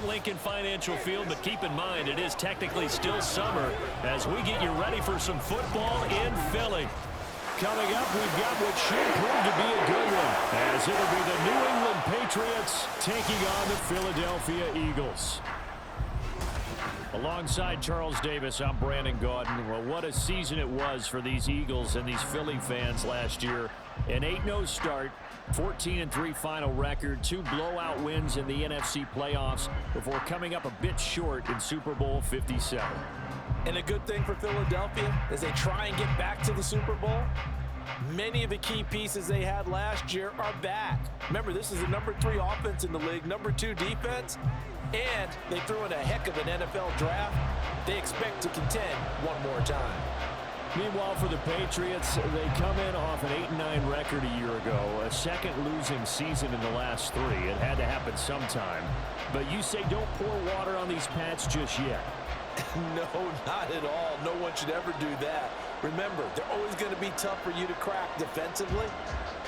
at Lincoln Financial Field, but keep in mind it is technically still summer as we get you ready for some football in Philly. Coming up, we've got what should prove to be a good one, as it'll be the New England Patriots taking on the Philadelphia Eagles. Alongside Charles Davis, I'm Brandon Gaudin. Well, what a season it was for these Eagles and these Philly fans last year. An 8-0 start, 14-3 final record, 2 blowout wins in the NFC playoffs before coming up a bit short in Super Bowl 57. And a good thing for Philadelphia as they try and get back to the Super Bowl, many of the key pieces they had last year are back. Remember, this is the #3 offense in the league, #2 defense, and they threw in a heck of an NFL draft. They expect to contend one more time. Meanwhile, for the Patriots, they come in off an 8-9 record a year ago, a second losing season in the last 3. It had to happen sometime. But you say don't pour water on these Pats just yet. No, not at all. No one should ever do that. Remember, they're always going to be tough for you to crack defensively.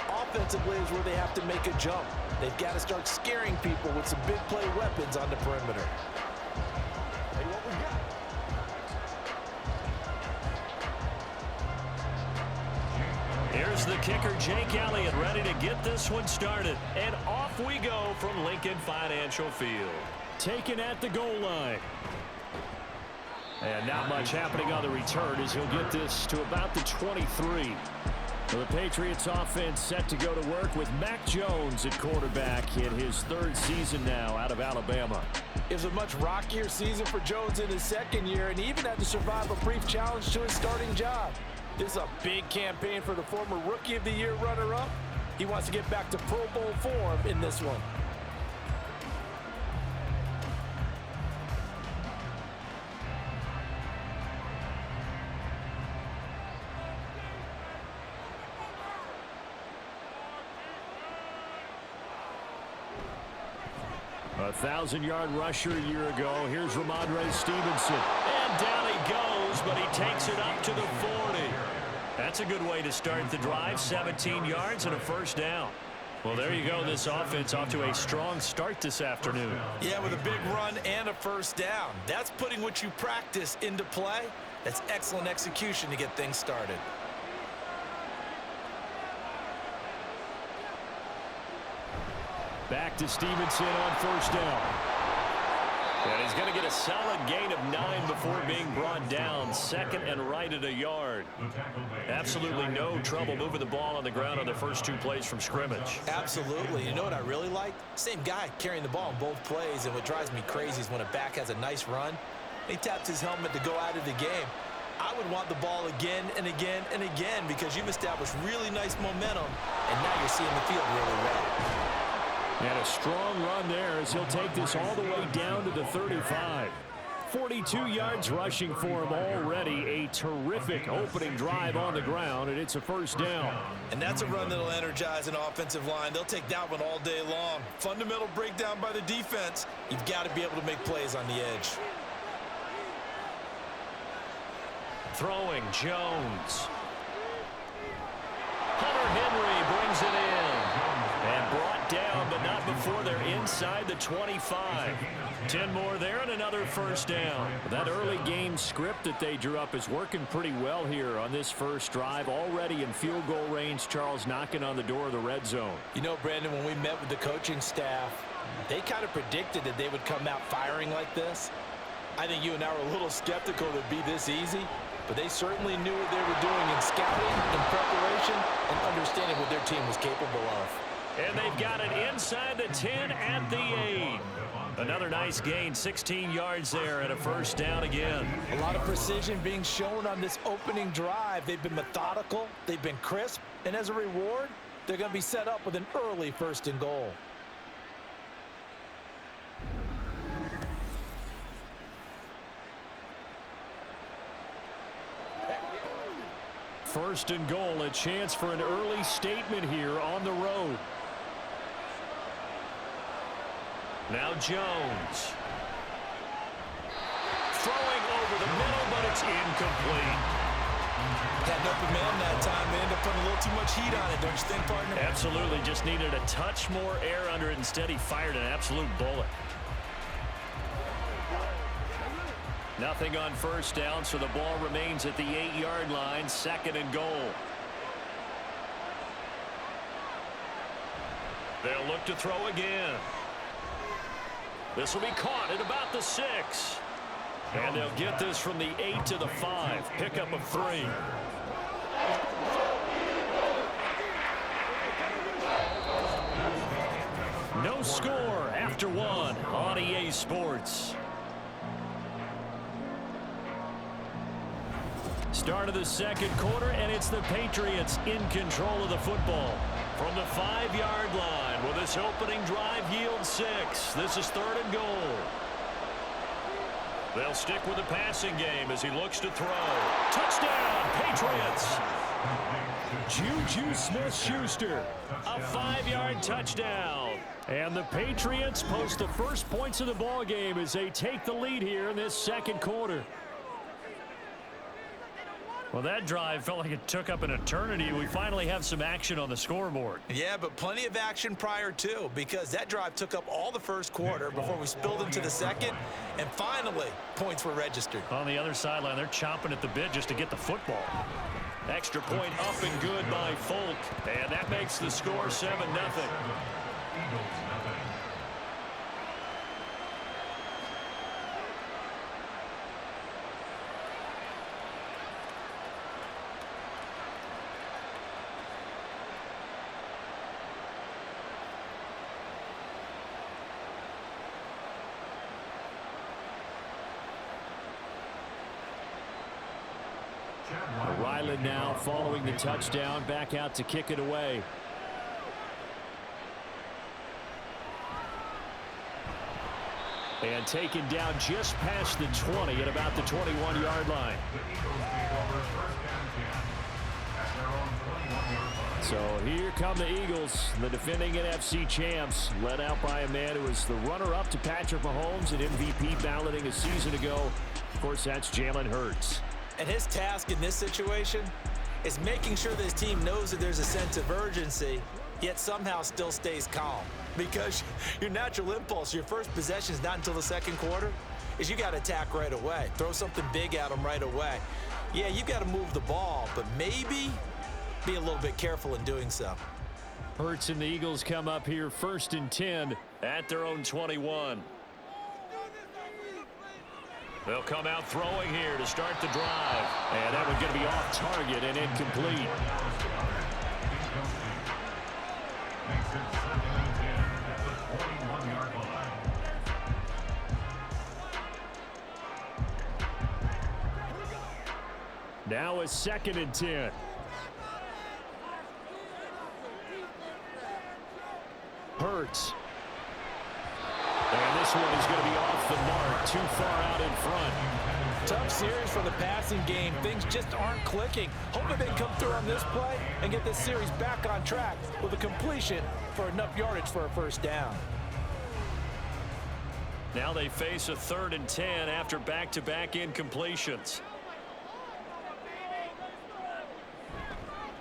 Offensively is where they have to make a jump. They've got to start scaring people with some big play weapons on the perimeter. Hey, what we got? Here's the kicker, Jake Elliott, ready to get this one started. And off we go from Lincoln Financial Field. Taken at the goal line. And not much happening on the return as he'll get this to about the 23. Well, the Patriots offense set to go to work with Mac Jones at quarterback in his 3rd season now out of Alabama. It was a much rockier season for Jones in his 2nd year, and he even had to survive a brief challenge to his starting job. This is a big campaign for the former Rookie of the Year runner-up. He wants to get back to Pro Bowl form in this one. A 1,000-yard rusher a year ago. Here's Ramondre Stevenson. And down he goes, but he takes it up to the 40. That's a good way to start the drive. 17 yards and a first down. Well, there you go. This offense off to a strong start this afternoon. Yeah, with a big run and a first down. That's putting what you practice into play. That's excellent execution to get things started. Back to Stevenson on first down. And he's going to get a solid gain of 9 before being brought down. 2nd and right at a yard. Absolutely no trouble moving the ball on the ground on the first 2 plays from scrimmage. Absolutely. You know what I really like? Same guy carrying the ball in both plays, and what drives me crazy is when a back has a nice run, he taps his helmet to go out of the game. I would want the ball again and again and again because you've established really nice momentum, and now you're seeing the field really well. And a strong run there as he'll take this all the way down to the 35. 42 yards rushing for him already. A terrific opening drive on the ground, and it's a first down. And that's a run that'll energize an offensive line. They'll take that one all day long. Fundamental breakdown by the defense. You've got to be able to make plays on the edge. Throwing Jones. Hunter Henry brings it in. And brought down, but not before they're inside the 25. 10 more there and another first down. That early game script that they drew up is working pretty well here on this first drive. Already in field goal range, Charles knocking on the door of the red zone. You know, Brandon, when we met with the coaching staff, they kind of predicted that they would come out firing like this. I think you and I were a little skeptical that it'd be this easy, but they certainly knew what they were doing in scouting, in preparation, and understanding what their team was capable of. And they've got it inside the 10 at the 8. Another nice gain, 16 yards there and a first down again. A lot of precision being shown on this opening drive. They've been methodical, they've been crisp, and as a reward, they're going to be set up with an early 1st and goal. First and goal, a chance for an early statement here on the road. Now Jones. Throwing over the middle, but it's incomplete. Had an open man that time. They ended up putting a little too much heat on it, don't you think, partner? Absolutely. Just needed a touch more air under it. Instead, he fired an absolute bullet. Nothing on first down, so the ball remains at the 8-yard line, 2nd and goal. They'll look to throw again. This will be caught at about the 6. And they'll get this from the 8 to the 5. Pickup of 3. No score after 1 on EA Sports. Start of the 2nd quarter, and it's the Patriots in control of the football. From the 5-yard line, will this opening drive yield 6? This is 3rd and goal. They'll stick with the passing game as he looks to throw. Touchdown, Patriots! Juju Smith-Schuster, a 5-yard touchdown. And the Patriots post the first points of the ball game as they take the lead here in this 2nd quarter. Well, that drive felt like it took up an eternity. We finally have some action on the scoreboard. Yeah, but plenty of action prior to, because that drive took up all the 1st quarter before we spilled into the 2nd, and finally, points were registered. On the other sideline, they're chomping at the bit just to get the football. Extra point up and good by Folk, and that makes the score 7-0. Ryland now following the touchdown, back out to kick it away. And taken down just past the 20 at about the 21-yard line. So here come the Eagles, the defending NFC champs, led out by a man who was the runner-up to Patrick Mahomes and MVP balloting a season ago. Of course, that's Jalen Hurts. And his task in this situation is making sure that his team knows that there's a sense of urgency, yet somehow still stays calm. Because your natural impulse, your first possession is not until the 2nd quarter, is you got to attack right away. Throw something big at them right away. Yeah, you got to move the ball, but maybe be a little bit careful in doing so. Hurts and the Eagles come up here 1st and 10 at their own 21. They'll come out throwing here to start the drive. And that one's going to be off target and incomplete. Now a 2nd and 10. Hurts. And this one is going to be off the mark, too far out in front. Tough series for the passing game. Things just aren't clicking. Hoping they can come through on this play and get this series back on track with a completion for enough yardage for a 1st down. Now they face a 3rd and 10 after back-to-back incompletions.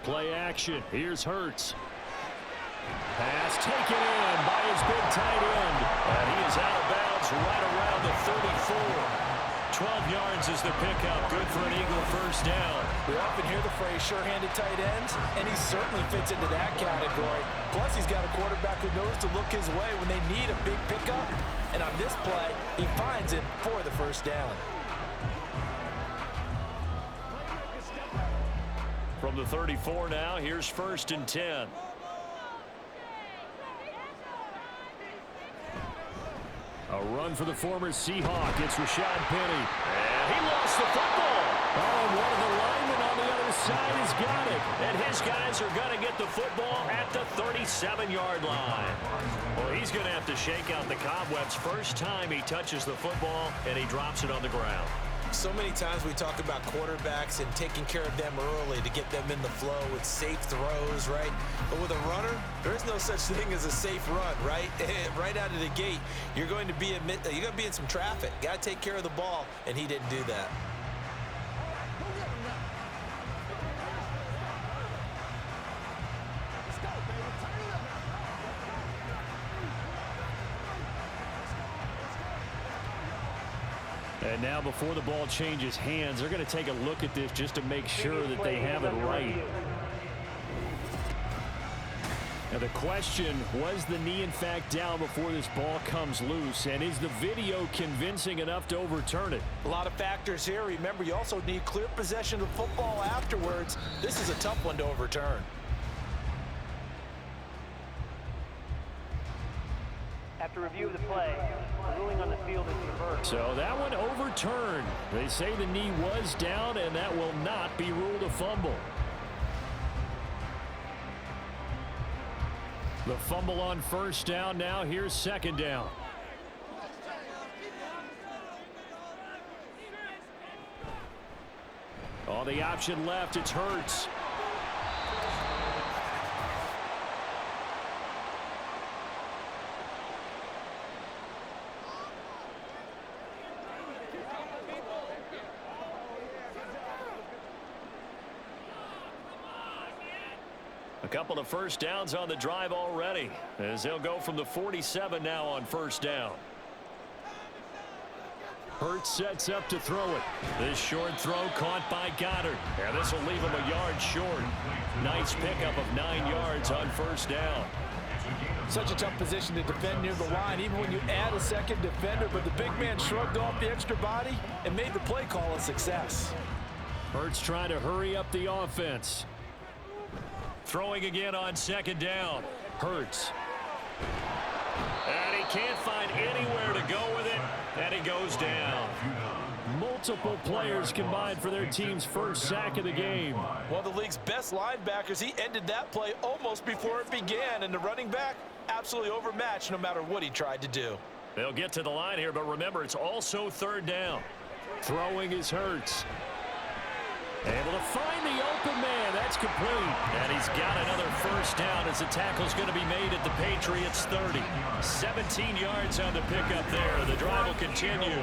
Play action. Here's Hurts. Pass taken in by his big tight end. And he is out of bounds right around the 34. 12 yards is the pickup. Good for an Eagle 1st down. We often hear the phrase sure-handed tight ends, and he certainly fits into that category. Plus, he's got a quarterback who knows to look his way when they need a big pickup. And on this play, he finds it for the 1st down. From the 34 now, here's 1st and 10. A run for the former Seahawk. It's Rashad Penny. And he lost the football. Oh, one of the linemen on the other side has got it. And his guys are going to get the football at the 37-yard line. Well, he's going to have to shake out the cobwebs first time he touches the football, and he drops it on the ground. So many times we talk about quarterbacks and taking care of them early to get them in the flow with safe throws, right? But with a runner, there is no such thing as a safe run, right? Right out of the gate, you're going to be in some traffic. Got to take care of the ball, and he didn't do that. And now before the ball changes hands, they're going to take a look at this just to make sure that they have it right. Now the question, was the knee in fact down before this ball comes loose? And is the video convincing enough to overturn it? A lot of factors here. Remember, you also need clear possession of the football afterwards. This is a tough one to overturn. After review of the play, the ruling on the field is reversed. So that one overturned. They say the knee was down, and that will not be ruled a fumble. The fumble on first down. Now here's second down. Oh, the option left. It's Hurts. A couple of first downs on the drive already, as they'll go from the 47 now on first down. Hurts sets up to throw it. This short throw caught by Goddard. And this will leave him a yard short. Nice pickup of 9 yards on first down. Such a tough position to defend near the line, even when you add a second defender, but the big man shrugged off the extra body and made the play call a success. Hurts trying to hurry up the offense. Throwing again on second down. Hurts. And he can't find anywhere to go with it, and he goes down. Multiple players combined for their team's first sack of the game. One of the league's best linebackers, he ended that play almost before it began, and the running back absolutely overmatched no matter what he tried to do. They'll get to the line here, but remember, it's also third down. Throwing is Hurts. Able to find the open man. That's complete. And he's got another first down as the tackle's going to be made at the Patriots 30. 17 yards on the pickup there. The drive will continue.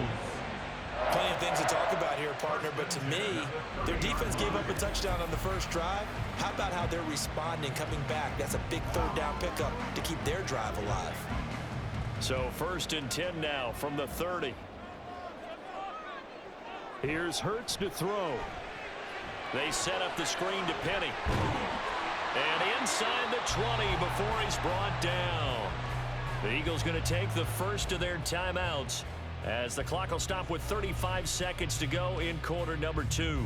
Plenty of things to talk about here, partner, but to me, their defense gave up a touchdown on the first drive. How about how they're responding, coming back? That's a big third down pickup to keep their drive alive. So first and 10 now from the 30. Here's Hurts to throw. They set up the screen to Penny. And inside the 20 before he's brought down. The Eagles going to take the first of their timeouts as the clock will stop with 35 seconds to go in quarter number 2.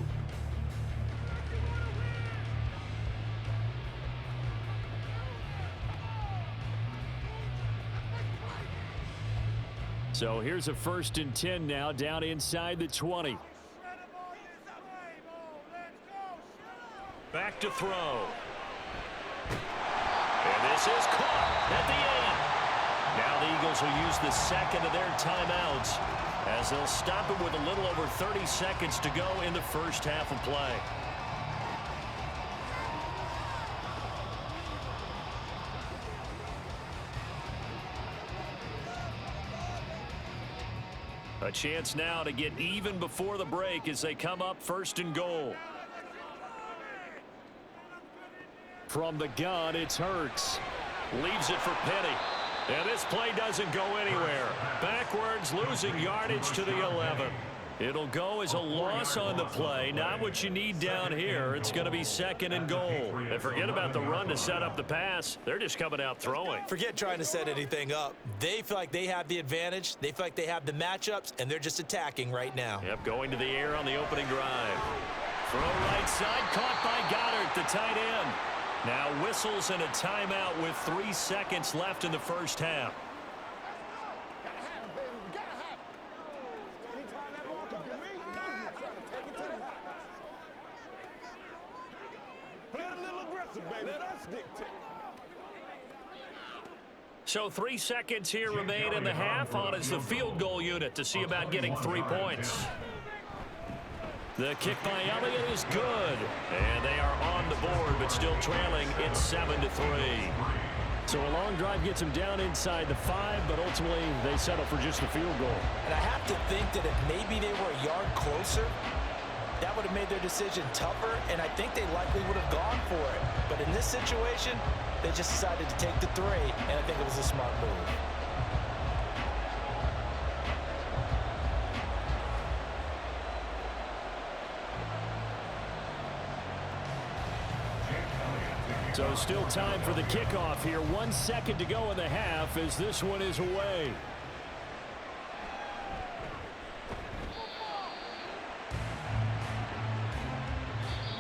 So here's a first and 10 now down inside the 20. Back to throw. And this is caught at the 8. Now the Eagles will use the second of their timeouts as they'll stop it with a little over 30 seconds to go in the first half of play. A chance now to get even before the break as they come up first and goal. From the gun, it's Hurts. Leaves it for Penny. And this play doesn't go anywhere. Backwards, losing yardage to the 11. It'll go as a loss on the play. Not what you need down here. It's going to be second and goal. And forget about the run to set up the pass. They're just coming out throwing. Forget trying to set anything up. They feel like they have the advantage. They feel like they have the matchups, and they're just attacking right now. Yep, going to the air on the opening drive. Throw right side, caught by Goddard, the tight end. Now whistles and a timeout with 3 seconds left in the first half. So 3 seconds here remain in the half. On is the field goal unit to see about getting 3 points. The kick by Elliott is good. And they are on the board, but still trailing. It's 7-3. So a long drive gets them down inside the 5, but ultimately they settle for just the field goal. And I have to think that if maybe they were a yard closer, that would have made their decision tougher, and I think they likely would have gone for it. But in this situation, they just decided to take the 3, and I think it was a smart move. So still time for the kickoff here. 1 second to go in the half as this one is away.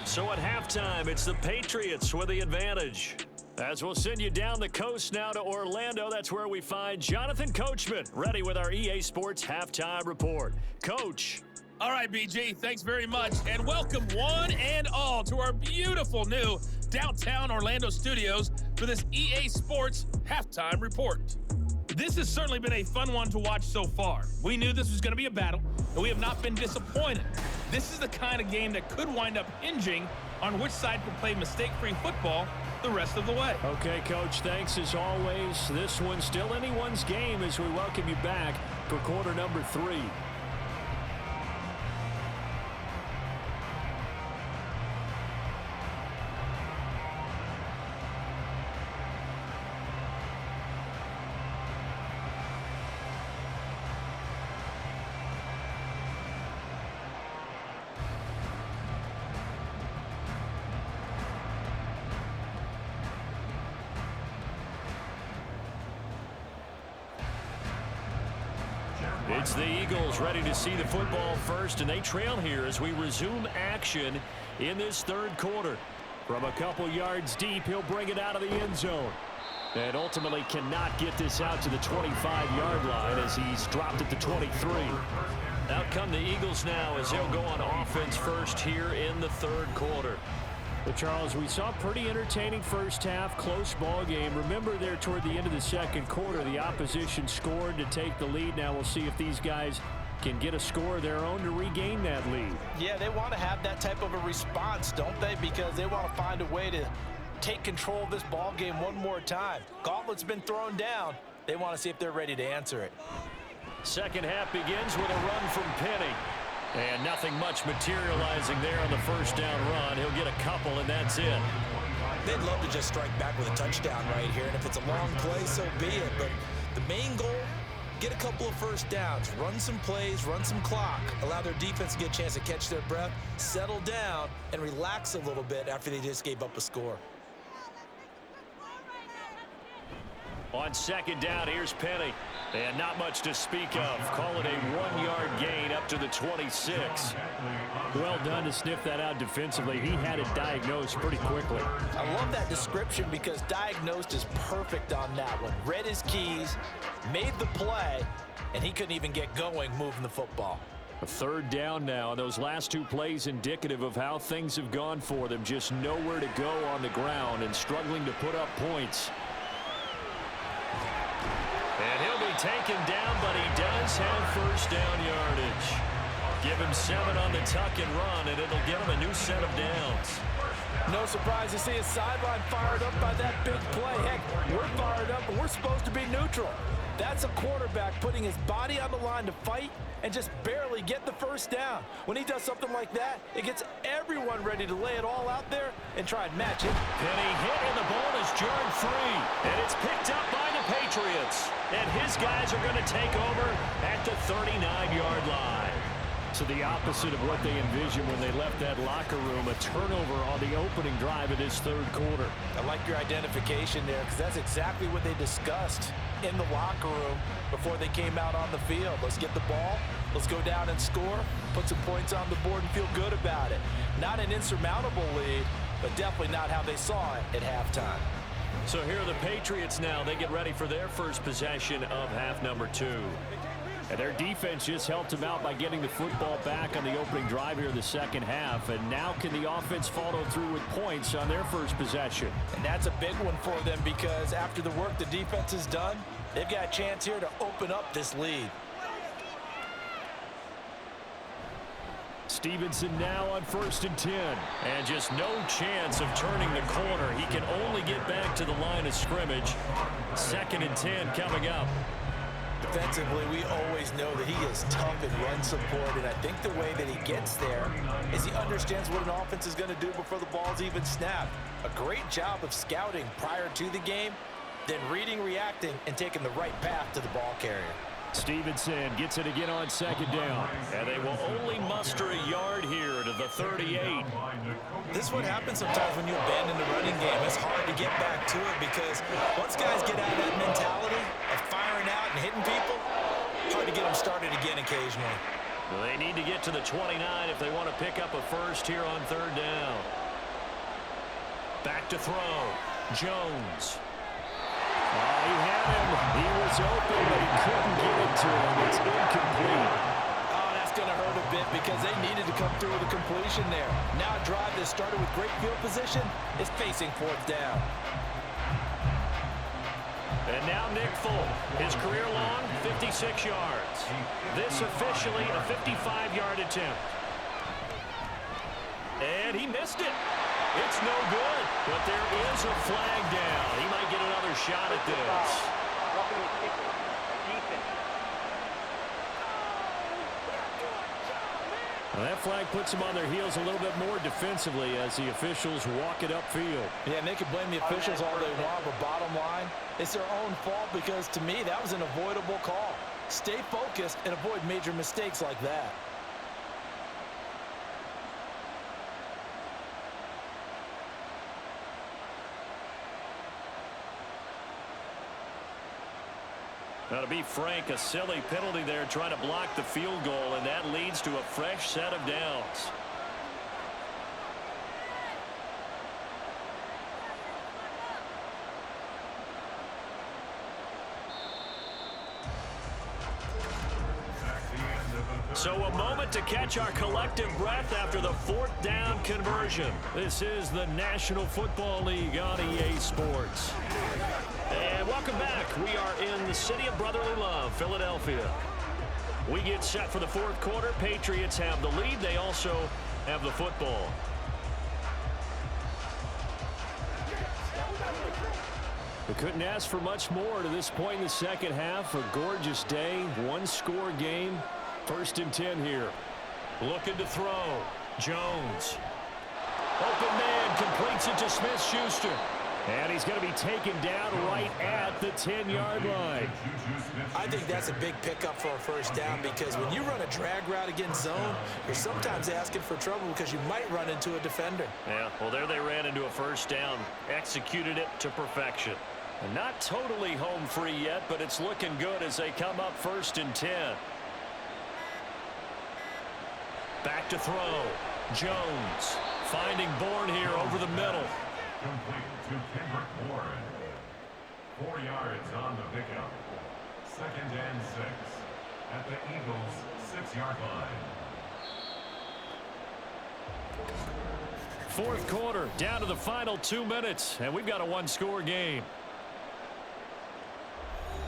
So at halftime, it's the Patriots with the advantage. As we'll send you down the coast now to Orlando, that's where we find Jonathan Coachman, ready with our EA Sports Halftime Report. Coach. All right, BG, thanks very much, and welcome one and all to our beautiful new downtown Orlando studios for this EA Sports Halftime Report. This has certainly been a fun one to watch so far. We knew this was going to be a battle, and we have not been disappointed. This is the kind of game that could wind up hinging on which side can play mistake-free football the rest of the way. Okay, Coach, thanks as always. This one's still anyone's game as we welcome you back for quarter number 3. It's the Eagles ready to see the football first, and they trail here as we resume action in this third quarter. From a couple yards deep, he'll bring it out of the end zone. And ultimately cannot get this out to the 25-yard line as he's dropped at the 23. Out come the Eagles now as they'll go on offense first here in the third quarter. But Charles, we saw a pretty entertaining first half, close ball game. Remember there toward the end of the second quarter, the opposition scored to take the lead. Now we'll see if these guys can get a score of their own to regain that lead. Yeah, they want to have that type of a response, don't they? Because they want to find a way to take control of this ball game one more time. Gauntlet's been thrown down. They want to see if they're ready to answer it. Second half begins with a run from Penny. And nothing much materializing there on the first down run. He'll get a couple, and that's it. They'd love to just strike back with a touchdown right here, and if it's a long play, so be it. But the main goal, get a couple of first downs, run some plays, run some clock, allow their defense to get a chance to catch their breath, settle down, and relax a little bit after they just gave up a score. On second down, here's Penny. And not much to speak of. Call it a 1-yard gain up to the 26. Well done to sniff that out defensively. He had it diagnosed pretty quickly. I love that description because diagnosed is perfect on that one. Read his keys, made the play, and he couldn't even get going moving the football. A third down now, and those last two plays indicative of how things have gone for them. Just nowhere to go on the ground and struggling to put up points. And he'll be taken down, but he does have first down yardage. Give him 7 on the tuck and run, and it'll get him a new set of downs. No surprise to see his sideline fired up by that big play. Heck, we're fired up, and we're supposed to be neutral. That's a quarterback putting his body on the line to fight and just barely get the first down. When he does something like that, it gets everyone ready to lay it all out there and try and match it. Penny hit, and the ball is jarred free. And it's picked up by the Patriots. And his guys are going to take over at the 39-yard line. So the opposite of what they envisioned when they left that locker room, a turnover on the opening drive of this third quarter. I like your identification there because that's exactly what they discussed in the locker room before they came out on the field. Let's get the ball, let's go down and score, put some points on the board and feel good about it. Not an insurmountable lead, but definitely not how they saw it at halftime. So here are the Patriots now. They get ready for their first possession of half number 2. And their defense just helped them out by getting the football back on the opening drive here in the second half. And now can the offense follow through with points on their first possession? And that's a big one for them because after the work the defense has done, they've got a chance here to open up this lead. Stevenson now on 1st and 10. And just no chance of turning the corner. He can only get back to the line of scrimmage. 2nd and 10 coming up. Defensively, we always know that he is tough in run support, and I think the way that he gets there is he understands what an offense is going to do before the ball's even snapped. A great job of scouting prior to the game, then reading, reacting, and taking the right path to the ball carrier. Stevenson gets it again on second down. And they will only muster a yard here to the 38. This is what happens sometimes when you abandon the running game. It's hard to get back to it because once guys get out of that mentality of firing out and hitting people, hard to get them started again occasionally. Well, they need to get to the 29 if they want to pick up a first here on third down. Back to throw. Jones. Oh, he had him. He was open, but he couldn't get it to him. It's incomplete. Oh, that's going to hurt a bit because they needed to come through with a completion there. Now a drive that started with great field position is facing fourth down. And now Nick Folk, his career long, 56 yards. This officially a 55-yard attempt. And he missed it. It's no good, but there is a flag down. He might get another shot at this. Well, that flag puts them on their heels a little bit more defensively as the officials walk it upfield. Yeah, and they can blame the officials all they want, but bottom line, it's their own fault because, to me, that was an avoidable call. Stay focused and avoid major mistakes like that. Now, to be frank, a silly penalty there trying to block the field goal, and that leads to a fresh set of downs. So a moment to catch our collective breath after the fourth down conversion. This is the National Football League on EA Sports. And welcome back. We are in the city of brotherly love, Philadelphia. We get set for the fourth quarter. Patriots have the lead. They also have the football. We couldn't ask for much more to this point in the second half. A gorgeous day, one-score game. 1st and 10 here. Looking to throw. Jones. Open man completes it to Smith-Schuster. And he's going to be taken down right at the 10-yard line. I think that's a big pickup for a first down because when you run a drag route against zone, you're sometimes asking for trouble because you might run into a defender. Yeah, well, there they ran into a first down. Executed it to perfection. And not totally home free yet, but it's looking good as they come up 1st and 10. Back to throw. Jones finding Bourne here over the middle. Complete to Kendrick Warren. 4 yards on the pickup. 2nd and 6 at the Eagles' 6-yard line. Fourth quarter, down to the final 2 minutes, and we've got a one-score game.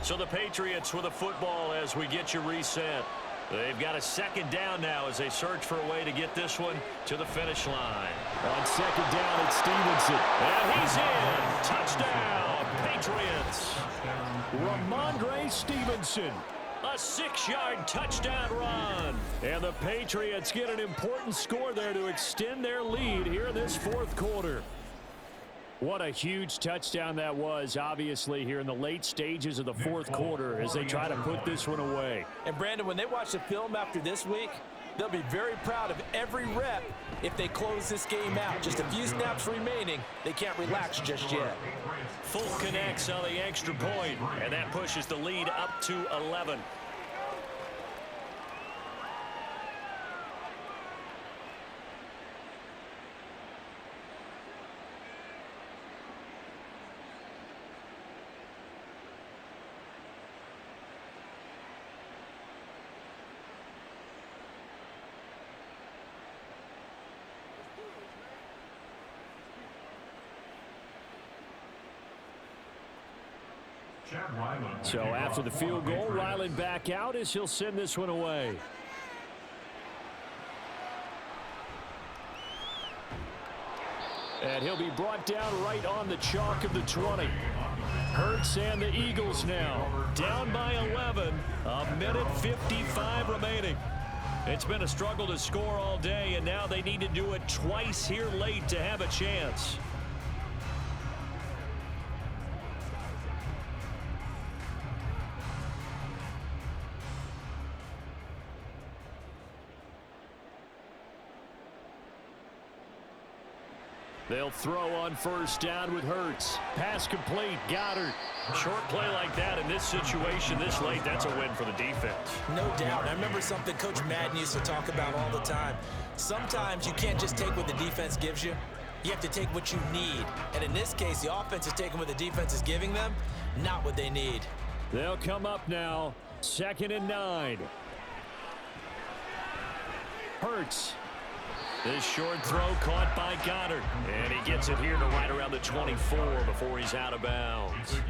So the Patriots with a football as we get you reset. They've got a 2nd down now as they search for a way to get this one to the finish line. On 2nd down, it's Stevenson. And he's in. Touchdown, Patriots. Ramondre Stevenson. A 6-yard touchdown run. And the Patriots get an important score there to extend their lead here in this fourth quarter. What a huge touchdown that was, obviously, here in the late stages of the fourth quarter as they try to put this one away. And, Brandon, when they watch the film after this week, they'll be very proud of every rep if they close this game out. Just a few snaps remaining. They can't relax just yet. Full connects on the extra point, and that pushes the lead up to 11. So after the field goal, Ryland back out as he'll send this one away. And he'll be brought down right on the chalk of the 20. Hurts and the Eagles now down by 11. A minute 55 remaining. It's been a struggle to score all day, and now they need to do it twice here late to have a chance. They'll throw on first down with Hurts. Pass complete. Goddard. Short play like that in this situation this late, that's a win for the defense. No doubt. I remember something Coach Madden used to talk about all the time. Sometimes you can't just take what the defense gives you. You have to take what you need. And in this case, the offense is taking what the defense is giving them, not what they need. They'll come up now. 2nd and 9. Hurts. This short throw caught by Goddard. And he gets it here to right around the 24 before he's out of bounds.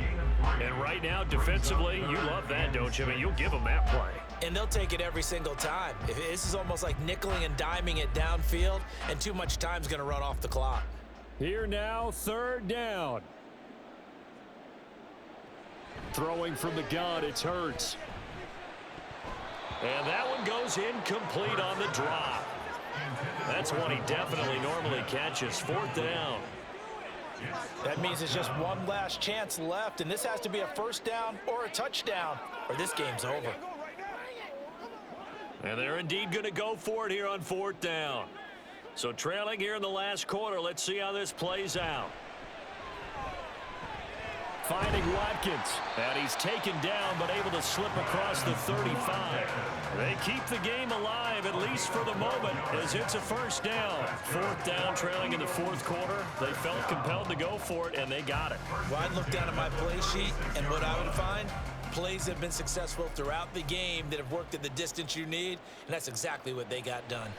And right now, defensively, you love that, don't you? I mean, you'll give them that play. And they'll take it every single time. This is almost like nickeling and diming it downfield, and too much time's going to run off the clock. Here now, 3rd down. Throwing from the gun, it's Hurts. And that one goes incomplete on the drop. That's one he definitely normally catches. 4th down. That means it's just one last chance left, and this has to be a first down or a touchdown, or this game's over. And they're indeed going to go for it here on 4th down. So trailing here in the last quarter, let's see how this plays out. Finding Watkins, and he's taken down but able to slip across the 35. They keep the game alive, at least for the moment, as it's a first down. 4th down, trailing in the 4th quarter. They felt compelled to go for it, and they got it. Well, I'd look down at my play sheet, and what I would find, plays have been successful throughout the game that have worked at the distance you need, and that's exactly what they got done.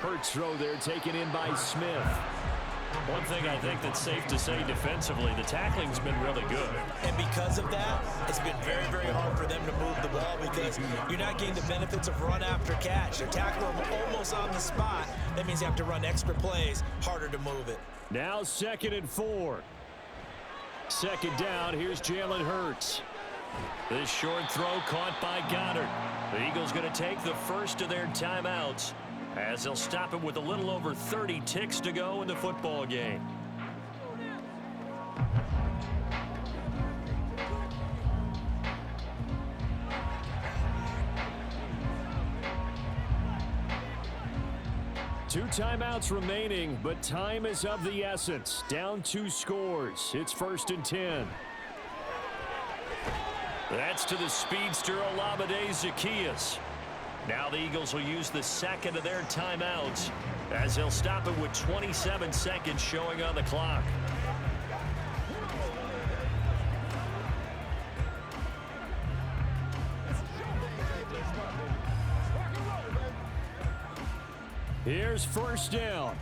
Hurts throw there, taken in by Smith. One thing I think that's safe to say defensively, the tackling's been really good. And because of that, it's been very, very hard for them to move the ball because you're not getting the benefits of run after catch. They're tackling them almost on the spot. That means you have to run extra plays, harder to move it. Now 2nd and 4. 2nd down, here's Jalen Hurts. This short throw caught by Goddard. The Eagles going to take the first of their timeouts, as they'll stop it with a little over 30 ticks to go in the football game. Two timeouts remaining, but time is of the essence. Down 2 scores. It's 1st and 10. That's to the speedster Olamide Zaccheaus. Now the Eagles will use the 2nd of their timeouts as they'll stop it with 27 seconds showing on the clock. Here's 1st down.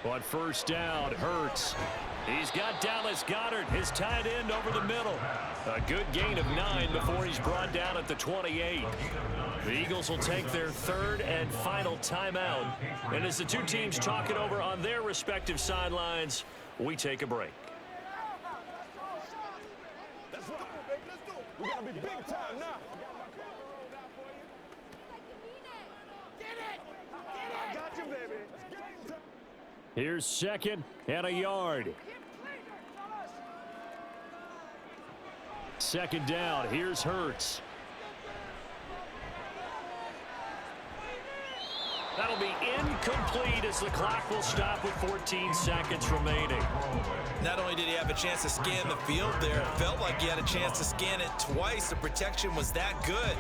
On 1st down, Hurts. He's got Dallas Goedert, his tight end, over the middle. A good gain of 9 before he's brought down at the 28. The Eagles will take their 3rd and final timeout. And as the two teams talk it over on their respective sidelines, we take a break. Let's go, baby. Let's do it. We gotta be big time now. Get it! I got you, baby. Here's 2nd and a yard. 2nd down. Here's Hurts. That'll be incomplete as the clock will stop with 14 seconds remaining. Not only did he have a chance to scan the field there, it felt like he had a chance to scan it twice. The protection was that good.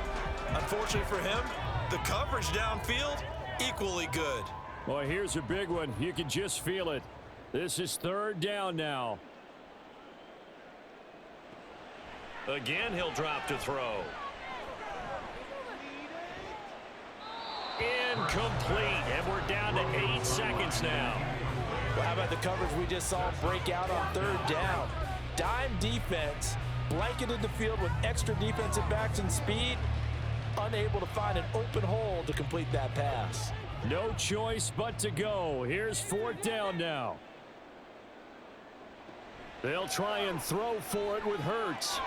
Unfortunately for him, the coverage downfield, equally good. Well, here's a big one. You can just feel it. This is 3rd down now. Again, he'll drop to throw. Incomplete, and we're down to 8 seconds now. Well, how about the coverage we just saw break out on 3rd down? Dime defense, blanketed the field with extra defensive backs and speed, unable to find an open hole to complete that pass. No choice but to go. Here's 4th down now. They'll try and throw for it with Hurts.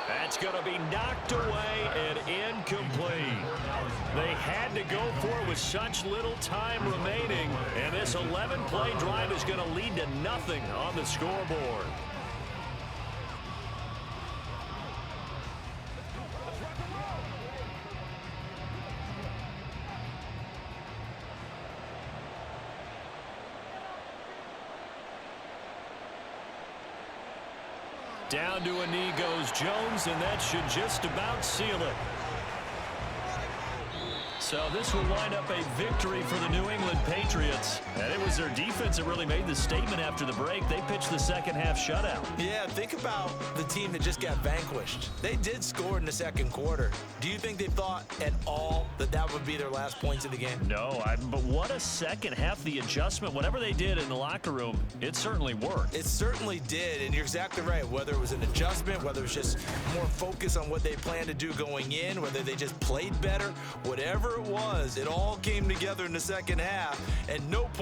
That's going to be knocked away and incomplete. They had to go for it with such little time remaining, and this 11-play drive is going to lead to nothing on the scoreboard. Down to a knee goes Jones, and that should just about seal it. So this will wind up a victory for the New England Patriots. And it was their defense that really made the statement after the break. They pitched the second half shutout. Yeah, think about the team that just got vanquished. They did score in the second quarter. Do you think they thought at all that that would be their last points of the game? No, but what a second half. The adjustment, whatever they did in the locker room, it certainly worked. It certainly did, and you're exactly right. Whether it was an adjustment, whether it was just more focus on what they planned to do going in, whether they just played better, whatever it was, it all came together in the second half, and no point